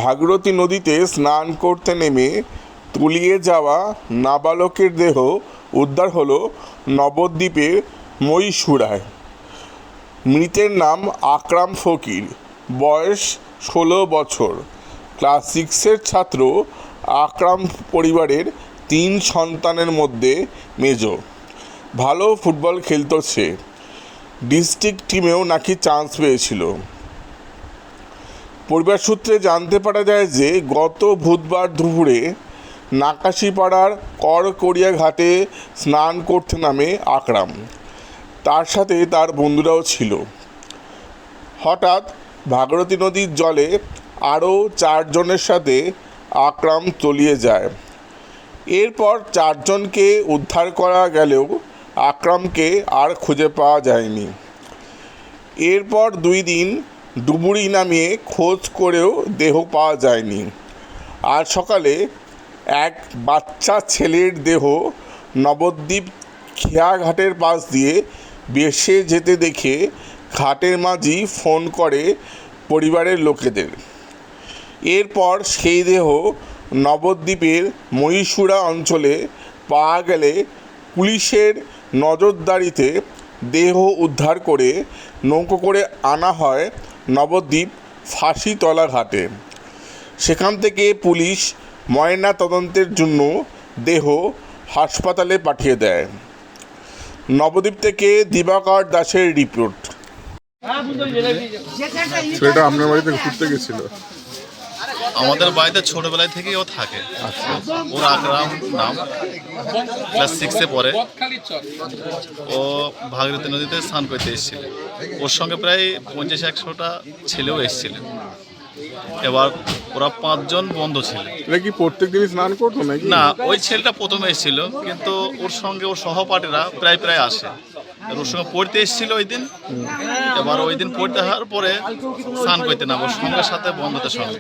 ভাগীরথী নদীতে স্নান করতে নেমে তলিয়ে যাওয়া নাবালকের দেহ উদ্ধার হলো নবদ্বীপের মহীশুরায়। মৃতের নাম আকরাম ফকির, বয়স 16 বছর। ক্লাস 6-এর ছাত্র আকরাম পরিবারের 3 সন্তানের মধ্যে মেজো। ভালো ফুটবল খেলতো সে, ডিস্ট্রিক্ট টিমেও নাকি চান্স পেয়েছিল। পরিবার সূত্রে জানতে পারা যায় যে গত বুধবার দুপুরে নাকাশিপাড়ার করকরিয়া ঘাটে স্নান করতে নামে আকরাম। তার সাথে তার বন্ধুরাও ছিল। হঠাৎ ভাগীরথী নদীর জলে আরও 4 জনের সাথে আকরাম তলিয়ে যায়। এরপর 4 জনকে উদ্ধার করা গেলেও আকরামকে আর খুঁজে পাওয়া যায়নি। এরপর 2 দিন ডুবুরি নামিয়ে খোঁজ করেও দেহ পাওয়া যায়নি। আজ সকালে এক বাচ্চা ছেলের দেহ নবদ্বীপ খেয়াঘাটের পাশ দিয়ে ভেসে যেতে দেখে ঘাটের মাঝি ফোন করে পরিবারের লোকেদের। এরপর সেই দেহ নবদ্বীপের মহীশুরা অঞ্চলে পাওয়া গেলে পুলিশের নজরদারিতে দেহ উদ্ধার করে নৌকো করে আনা হয় নবদ্বীপ ফাঁসিতলা ঘাটে। সেখান থেকে পুলিশ ময়না তদন্তের জন্য দেহ হাসপাতালে পাঠিয়ে দেয়। নবদ্বীপ থেকে দিবাকর দাসের রিপোর্ট। ছেলেটা আপনার বাড়িতে ঘুরতে গেছিল? আমাদের বাড়িতে ছোটবেলায় থেকেই ও থাকে। ওর আকরাম নাম, ক্লাস 6-এ পড়ে। ও ভাগীরথী নদীতে স্নান করতে এসেছিল। ওর সঙ্গে প্রায় 50-100টা ছেলেও এসেছিলেন। এবার ওরা 5 জন বন্ধু ছিল। এটা কি প্রত্যেক দিনই স্নান করতো নাকি? না, ওই ছেলেটা প্রথমে এসেছিল, কিন্তু ওর সঙ্গে ওর সহপাঠীরা প্রায় আসে। ওর সঙ্গে পড়তে এসেছিল ওই দিন। এবার ওই দিন পড়তে হওয়ার পরে স্নান করতে না, ওর সঙ্গের সাথে বন্ধুদের সঙ্গে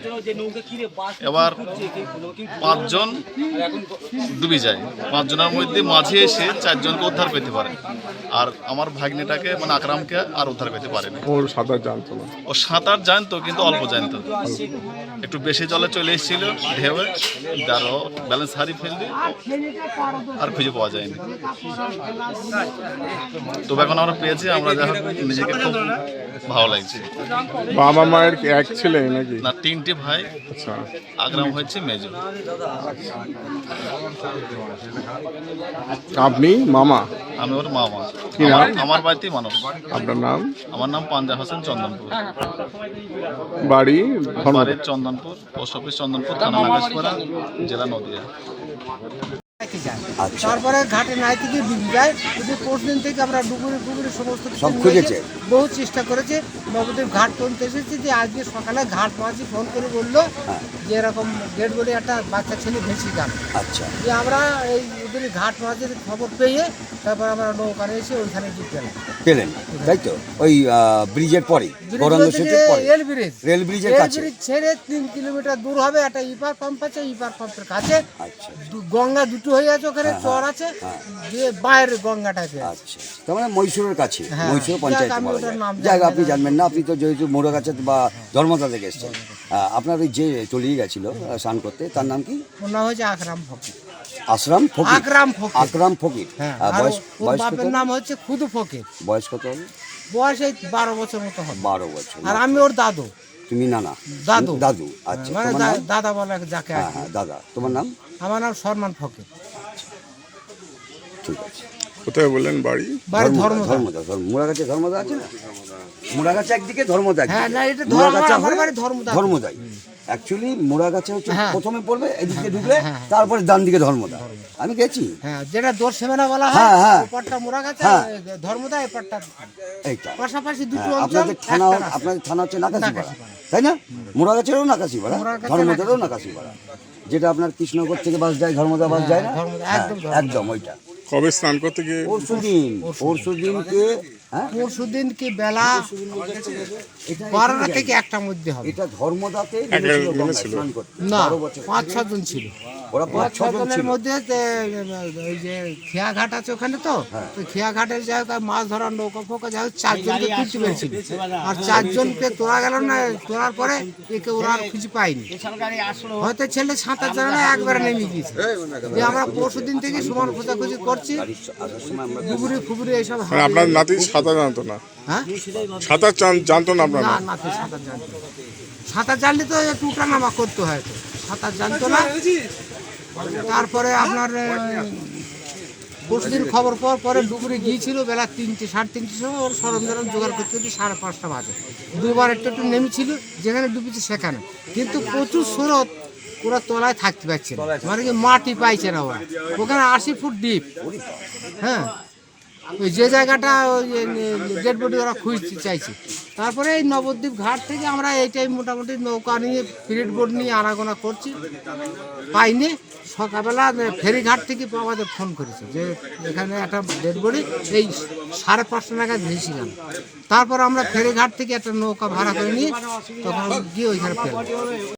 এবার 5 জন ডুবে যায়। 5 জনের মধ্যে মাঝে এসে 4 জনকে উদ্ধার করতে পারে। আর আমার ভাগ্নিটাকে মানে আকরামকে আর উদ্ধার করতে পারেনি। ওর সাঁতার জানতো না? ও সাঁতার জানতো, কিন্তু অল্প জানতো। একটু বেশি জলে চলে এসেছিল ঢেউয়ে, যারও ব্যালেন্স হারিয়ে ফেললে আর খুঁজে পাওয়া যায়নি। তবে এখন আমরা পেয়েছি, আমরা যখন নিজেকে খুব ভালো লাগছে। বাবা মায়ের কি এক ছেলে নাকি? না, 3টে ভাই। আচ্ছা, আকরাম হচ্ছে মেজো। আপনি মামা? আমি ওর মামা। কি নাম? আমার বাড়িতেই মানুষ। আপনার নাম? আমার নাম পাঞ্জা হোসেন চন্দনপুর। বাড়ি? বাড়ির চন্দনপুর, পোস্ট অফিস চন্দনপুর, থানা নাকাশপাড়া, জেলা নদীয়া। তারপরে ঘাটে নাই থেকে ডুবে যায়। দিন থেকে আমরা ডুবুরি সমস্ত সব খুঁজেছে, বহু চেষ্টা করেছে। নবদ্বীপ ঘাট পর্যন্ত এসেছে যে আজকে সকালে ঘাট মাঝি ফোন করে বললো যে এরকম ডেড বলে একটা বাচ্চা ছেলে ভেসে গেল। আচ্ছা, যে আমরা এই ওদের ঘাট মাঝির খবর পেয়ে তারপর আমরা নৌকানে এসে ওইখানে গিয়ে পেলেন তাই তো? ওই ব্রিজের পরে, গৌরাঙ্গ সেতুর পরে, রেল ব্রিজের কাছে। ছেড়ে 3 কিলোমিটার দূর হবে একটা ইপার পাম্প আছে, ইপার পাম্পের কাছে আচ্ছা, গঙ্গা দুটো হয়ে আছে, ওখানে চর আছে, দিয়ে বাইরের গঙ্গাটাকে। আচ্ছা, তার মানে মহীশুরের কাছে, হ্যাঁ, মহীশুর পঞ্চায়েত আমি বলা ওটার যায়। নাম জায়গা জানি আপনি না। জানবেন না, আপনি তো যেহেতু মোড়াগাছা বা ধর্মদা থেকে এসছেন। আপনার ওই যে চলিয়ে গেছিল স্নান করতে, তার নাম কি? ওর নাম হচ্ছে আকরাম ফকির। আশরাম ফকির? আকরাম ফকির। আকরাম ফকির। হ্যাঁ, বয়স ওর বয়স কত? বাপের নাম হচ্ছে খুদু ফকির। বয়স কত হবে? বয়স এই 12 বছর মতো হবে। 12 বছর। আর আমি ওর দাদু। তুমি নানা? দাদু। দাদু, আচ্ছা। মানে তোমার নাম? দাদা বলে যাকে আর হ্যাঁ কি। হ্যাঁ, দাদা। তোমার নাম? আমার নাম শর্মান ফকির। ঠিক আছে। কোথায় বললেন বাড়ি? বাড়ি ধর্মদা। ধর্মদা, মোড়াগাছে ধর্মদা আছে না? মোড়াগাছা একদিকে, ধর্মদা একদিকে। হ্যাঁ, না, এটা মোড়াগাছা আমার হয়ে বাড়ি ধর্মদা। ধর্মদাই। অ্যাকচুয়ালি মোড়াগাছা হচ্ছে হ্যাঁ। প্রথমে পড়বে, এদিকে ঢুকলে তারপরে ডান দিকে ধর্মদা। আমি গেছি। হ্যাঁ, যেটা দর্শমেনা বলা হয়, হ্যাঁ, হ্যাঁ। ওপারটা মোড়াগাছা, হ্যাঁ। ধর্মদা এপারটা। এইটা পাশাপাশি দুটো হ্যাঁ, অঞ্চল। আপনাদের থানা হচ্ছে নাকাশিপাড়া, নাকাশিপাড়া। তাই না? মোড়াগাছেরও নাকাশিপাড়া, মোড়াগাছা, ধর্মদারও নাকাশিপাড়া। যেটা আপনার কৃষ্ণনগর থেকে বাস যায়, ধর্মদা বাস যায় না? ধর্মদা, হ্যাঁ, একদম ধর্মদা। একদম ওইটা। কবে স্নান করতে গিয়ে? পরশুদিনকে হ্যাঁ পরশুদিন কি বেলা 12টা থেকে 1টার মধ্যে হবে। এটা ধর্মদাতে স্নান করতে না 12 বছর 5-6 জন ছিল। ওরা 5-6 5-6 জন জনের ছিল। মধ্যে ওই যে খেয়াঘাট আছে ওখানে, তো খেয়াঘাটের যাই হোক মাছ ধরার নৌকা ফৌকা যাই হোক 4 জনকে খুঁজে পেয়েছিল, আর 4 জনকে তোলা গেল না। তোলার পরে একে ওরা আর খুঁজে পাইনি, হয়তো ছেলে সাঁতার জানে না, একবারে নেমে গিয়েছে। যে আমরা পরশুদিন থেকে সমান খোঁজাখুঁজি করছি, আসার সময় আমরা ডুবুরি ফুবুরি এইসব। মানে আপনার নাতি সাঁতার জানতো না? হ্যাঁ সাঁতার জানতো না আপনার? না, নাতি সাঁতার জানতো না। সাঁতার জানলে তো একটু উঠানামা করতে হয়, তো সাঁতার জানতো না। তারপরে আপনার পরশুদিন খবর পাওয়ার পরে ডুবুরি গিয়েছিল বেলা 3টে 3:30 সময়। ওর সরঞ্জাম জোগাড় করতে করতে 5:30 বাজে। দুবার একটু একটু নেমেছিল, যেখানে ডুবেছে সেখানে, কিন্তু প্রচুর স্রোত, ওরা তলায় থাকতে পারছে না, মানে কি মাটি পাইছে না ওরা। ওখানে 80 ফুট ডিপ। হ্যাঁ, ওই যে জায়গাটা ডেড বডি ওরা খুঁজতে চাইছে। তারপরে এই নবদ্বীপ ঘাট থেকে আমরা এইটাই মোটামুটি নৌকা নিয়ে ফিরিট বোট নিয়ে আনাগোনা করছি, পাইনি। সকালবেলা ফেরিঘাট থেকে আমাদের ফোন করেছে যে এখানে একটা ডেড বডি এই 5:30 নাগাদ ভেসে গেল। তারপর আমরা ফেরিঘাট থেকে একটা নৌকা ভাড়া করে নিয়ে তখন গিয়ে ওইখানে পেলাম।